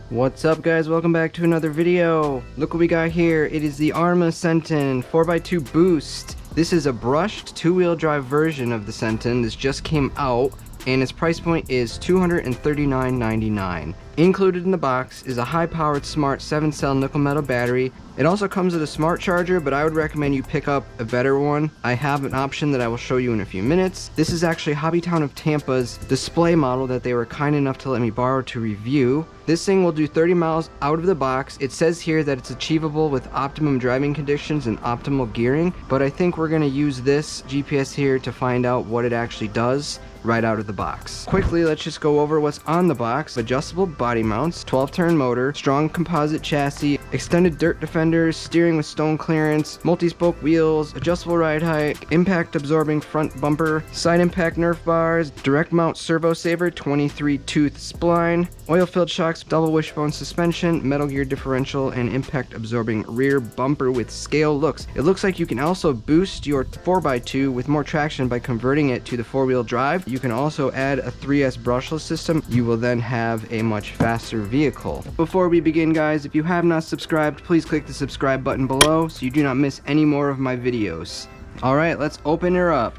What's up guys, welcome back to another video. Look what we got here. It is the ARRMA Senton 4x2 Boost. This is a brushed two-wheel drive version of the Senton. This just came out and its price point is $239.99. Included in the box is a high-powered smart 7-cell nickel metal battery. It also comes with a smart charger, but I would recommend you pick up a better one. I have an option that I will show you in a few minutes. This is actually Hobbytown of Tampa's display model that they were kind enough to let me borrow to review. This thing will do 30 miles out of the box. It says here that it's achievable with optimum driving conditions and optimal gearing, but I think we're going to use this GPS here to find out what it actually does right out of the box. Quickly, let's just go over what's on the box. Adjustable body mounts, 12-turn motor, strong composite chassis, extended dirt defenders, steering with stone clearance, multi-spoke wheels, adjustable ride height, impact absorbing front bumper, side impact Nerf bars, direct mount servo saver, 23-tooth spline, oil-filled shocks, double wishbone suspension, metal gear differential, and impact absorbing rear bumper with scale looks. It looks like you can also boost your 4x2 with more traction by converting it to the four-wheel drive. You can also add a 3S brushless system. You will then have a much faster vehicle. Before we begin guys, if you have not subscribed, please click the subscribe button below so you do not miss any more of my videos. Alright, let's open her up.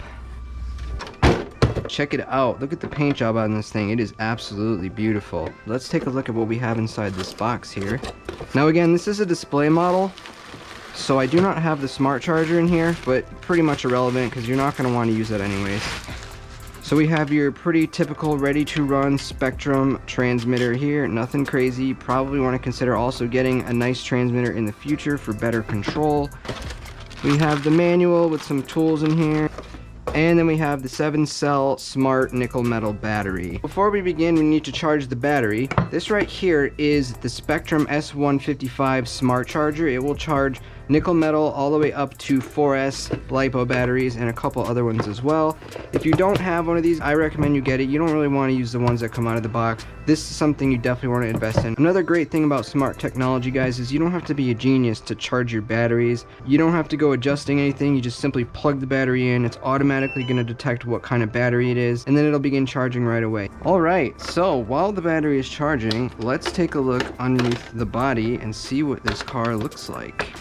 Check it out. Look at the paint job on this thing. It is absolutely beautiful. Let's take a look at what we have inside this box here. Now again, this is a display model, so I do not have the smart charger in here, but pretty much irrelevant because you're not going to want to use that anyways. So we have your pretty typical ready to run Spectrum transmitter here. Nothing crazy. Probably want to consider also getting a nice transmitter in the future for better control. We have the manual with some tools in here. And then we have the 7-cell smart nickel metal battery. Before we begin, we need to charge the battery. This right here is the Spectrum S155 smart charger. It will charge nickel metal all the way up to 4S LiPo batteries and a couple other ones as well. If you don't have one of these, I recommend you get it. You don't really want to use the ones that come out of the box. This is something you definitely want to invest in. Another great thing about smart technology, guys, is you don't have to be a genius to charge your batteries. You don't have to go adjusting anything. You just simply plug the battery in. It's automatically going to detect what kind of battery it is, and then it'll begin charging right away. Alright, so while the battery is charging, let's take a look underneath the body and see what this car looks like.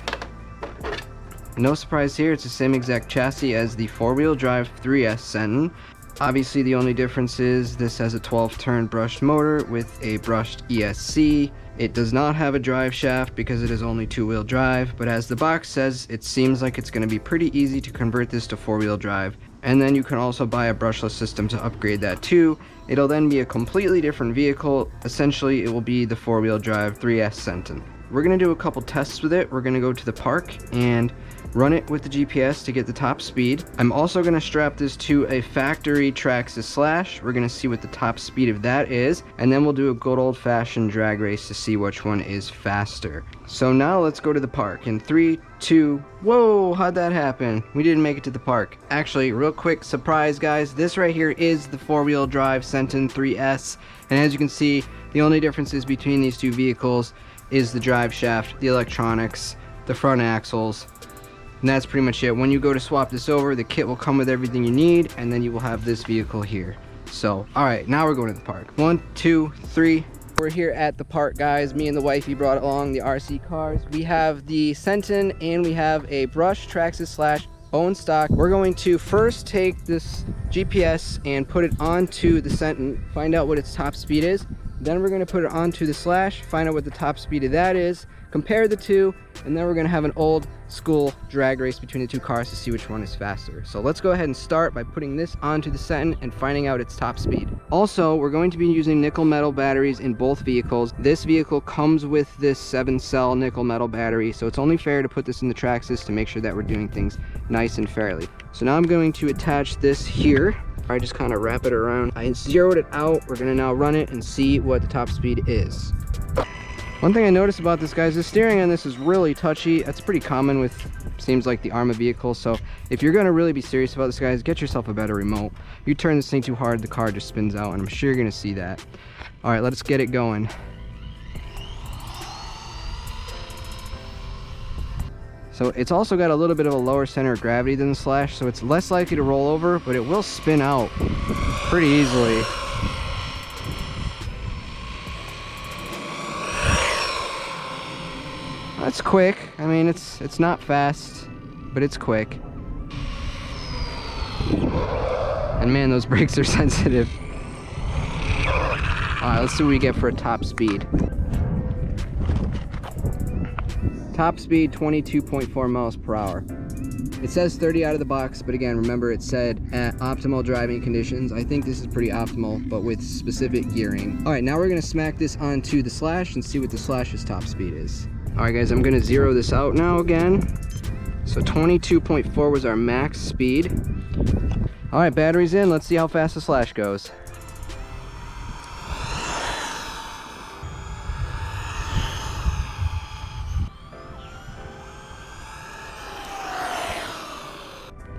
No surprise here, it's the same exact chassis as the four-wheel drive 3S Senton. Obviously the only difference is this has a 12-turn brushed motor with a brushed ESC. It does not have a drive shaft because it is only two-wheel drive, but as the box says, it seems like it's going to be pretty easy to convert this to four-wheel drive. And then you can also buy a brushless system to upgrade that too. It'll then be a completely different vehicle. Essentially, it will be the four-wheel drive 3S Senton. We're going to do a couple tests with it. We're going to go to the park and run it with the GPS to get the top speed. I'm also going to strap this to a factory Traxxas Slash. We're going to see what the top speed of that is, and then we'll do a good old-fashioned drag race to see which one is faster. So now let's go to the park in 3, 2, whoa, how'd that happen? We didn't make it to the park. Actually, real quick surprise guys, this right here is the four-wheel drive Senton 3S, and as you can see, the only differences between these two vehicles is the drive shaft, the electronics, the front axles, and that's pretty much it. When you go to swap this over, the kit will come with everything you need, and then you will have this vehicle here. So, alright, now we're going to the park. 1, 2, 3. We're here at the park, guys. Me and the wifey brought along the RC cars. We have the Senton, and we have a brushed Traxxas Slash own stock. We're going to first take this GPS and put it onto the Senton, find out what its top speed is. Then we're going to put it onto the Slash, find out what the top speed of that is, compare the two, and then we're going to have an old school drag race between the two cars to see which one is faster. So let's go ahead and start by putting this onto the Senton and finding out its top speed. Also, we're going to be using nickel metal batteries in both vehicles. This vehicle comes with this 7-cell nickel metal battery, so it's only fair to put this in the Traxxas to make sure that we're doing things nice and fairly. So now I'm going to attach this here. I just kind of wrap it around. I zeroed it out. We're going to now run it and see what the top speed is. One thing I noticed about this, guys, the steering on this is really touchy. That's pretty common with, seems like, the ARRMA vehicles. So if you're going to really be serious about this, guys, get yourself a better remote. You turn this thing too hard, the car just spins out, and I'm sure you're going to see that. All right, let's get it going. So it's also got a little bit of a lower center of gravity than the Slash, so it's less likely to roll over, but it will spin out pretty easily. That's quick. I mean, it's not fast, but it's quick. And man, those brakes are sensitive. Alright, let's see what we get for a top speed. Top speed 22.4 miles per hour. It says 30 out of the box, but again, remember it said at optimal driving conditions. I think this is pretty optimal, but with specific gearing. Alright, now we're gonna smack this onto the Slash and see what the Slash's top speed is. Alright guys, I'm gonna zero this out now again. So 22.4 was our max speed. Alright, battery's in. Let's see how fast the Slash goes.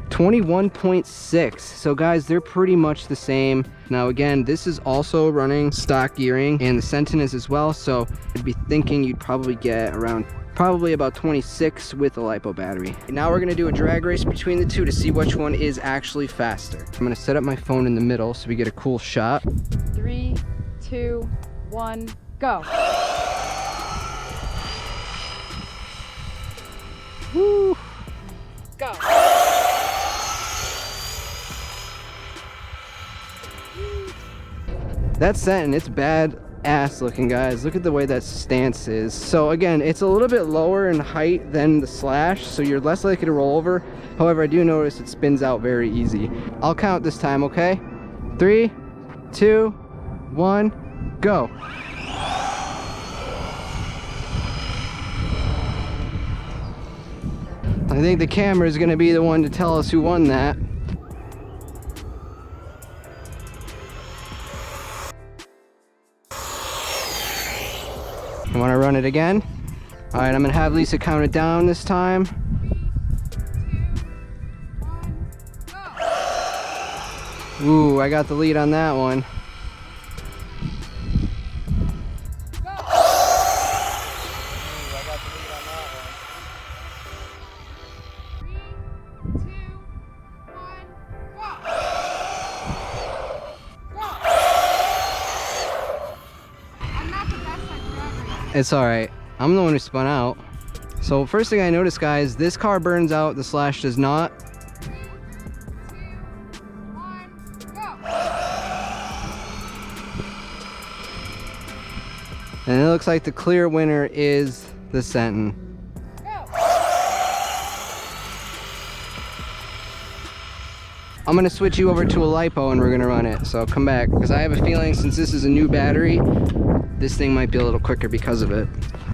.6. So guys, they're pretty much the same. Now again, this is also running stock gearing, and the Senton is as well, so I'd be thinking you'd probably get around about 26 with a LiPo battery. Now we're gonna do a drag race between the two to see which one is actually faster. I'm gonna set up my phone in the middle so we get a cool shot. 3, 2, 1, go. Woo! Go. That Senton, it's bad ass looking, guys. Look at the way that stance is. So again, it's a little bit lower in height than the Slash, so you're less likely to roll over. However, I do notice it spins out very easy. I'll count this time, okay? 3, 2, 1, go. I think the camera is gonna be the one to tell us who won that. I want to run it again. All right, I'm gonna have Lisa count it down this time. 3, 2, 1, go. Ooh, I got the lead on that one. It's all right. I'm the one who spun out. So first thing I noticed, guys, this car burns out, the Slash does not. 3, 2, 1, go. And it looks like the clear winner is the Senton. I'm gonna switch you over to a LiPo and we're gonna run it. So come back, because I have a feeling since this is a new battery, this thing might be a little quicker because of it.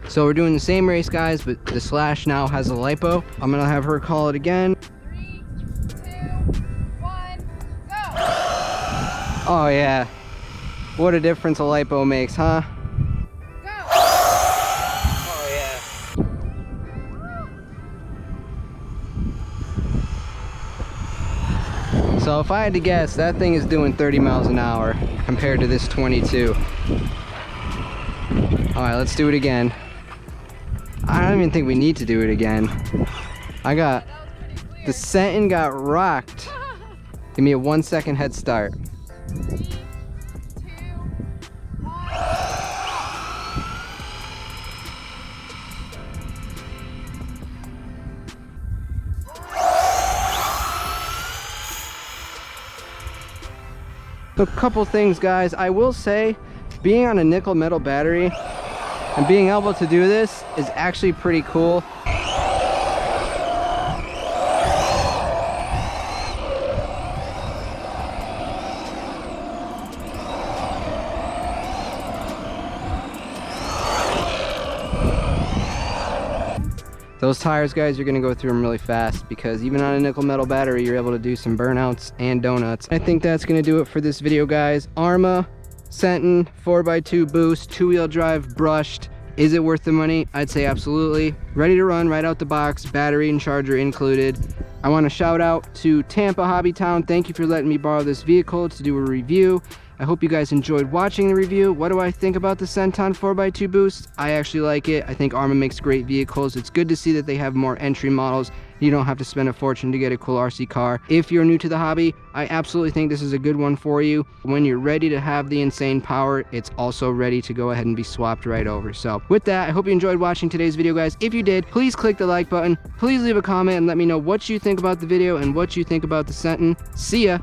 So we're doing the same race, guys, but the Slash now has a LiPo. I'm gonna have her call it again. 3, 2, 1, go. Oh yeah, what a difference a LiPo makes, huh? Go. Oh yeah. So if I had to guess, that thing is doing 30 miles an hour compared to this 22. All right, let's do it again. I don't even think we need to do it again. The Senton got rocked. Give me a 1 second head start. 3, 2, 1. So a couple things, guys. I will say, being on a nickel metal battery and being able to do this is actually pretty cool. Those tires, guys, you're gonna go through them really fast because even on a nickel metal battery, you're able to do some burnouts and donuts. I think that's gonna do it for this video, guys. ARRMA Senton 4x2 boost, 2-wheel drive, brushed. Is it worth the money? I'd say absolutely. Ready to run right out the box, battery and charger included. I want to shout out to Tampa Hobby Town. Thank you for letting me borrow this vehicle to do a review. I hope you guys enjoyed watching the review. What do I think about the Senton 4x2 boost? I actually like it. I think ARRMA makes great vehicles. It's good to see that they have more entry models. You don't have to spend a fortune to get a cool RC car. If you're new to the hobby, I absolutely think this is a good one for you. When you're ready to have the insane power, it's also ready to go ahead and be swapped right over. So with that, I hope you enjoyed watching today's video, guys. If you did, please click the like button. Please leave a comment and let me know what you think about the video and what you think about the Senton. See ya!